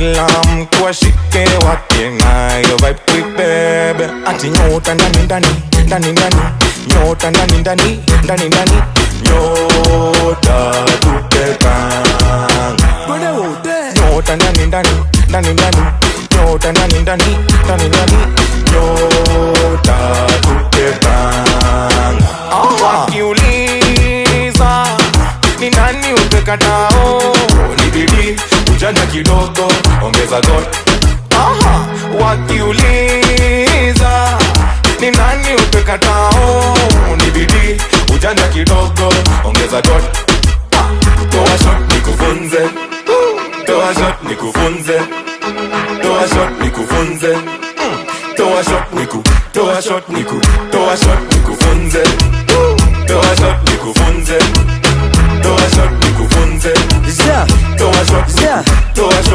kila mtu ashike wake nayo vibe quick baby. Ati nyota ndani ndani ndani ndani, nyota ndani ndani ndani ndani, nyota tupepanga. Nyota ndani ndani ndani ndani, nyota ndani ndani ndani ndani, nyota tupepanga. Wakiuliza ni nani upekatao, ni bidii, ujanja kidogo, ongeza God. Wakiuliza ni nani upekatao, ni bidii, ujanja kidogo, ongeza God. Toa shot nikufunze, toa shot nikufunze, toa shot nikufunze, toa shot niku, toa shot niku, toa shot nikufunze, toa shot nikufunze, toa shot nikufunze, toa shot, toa shot.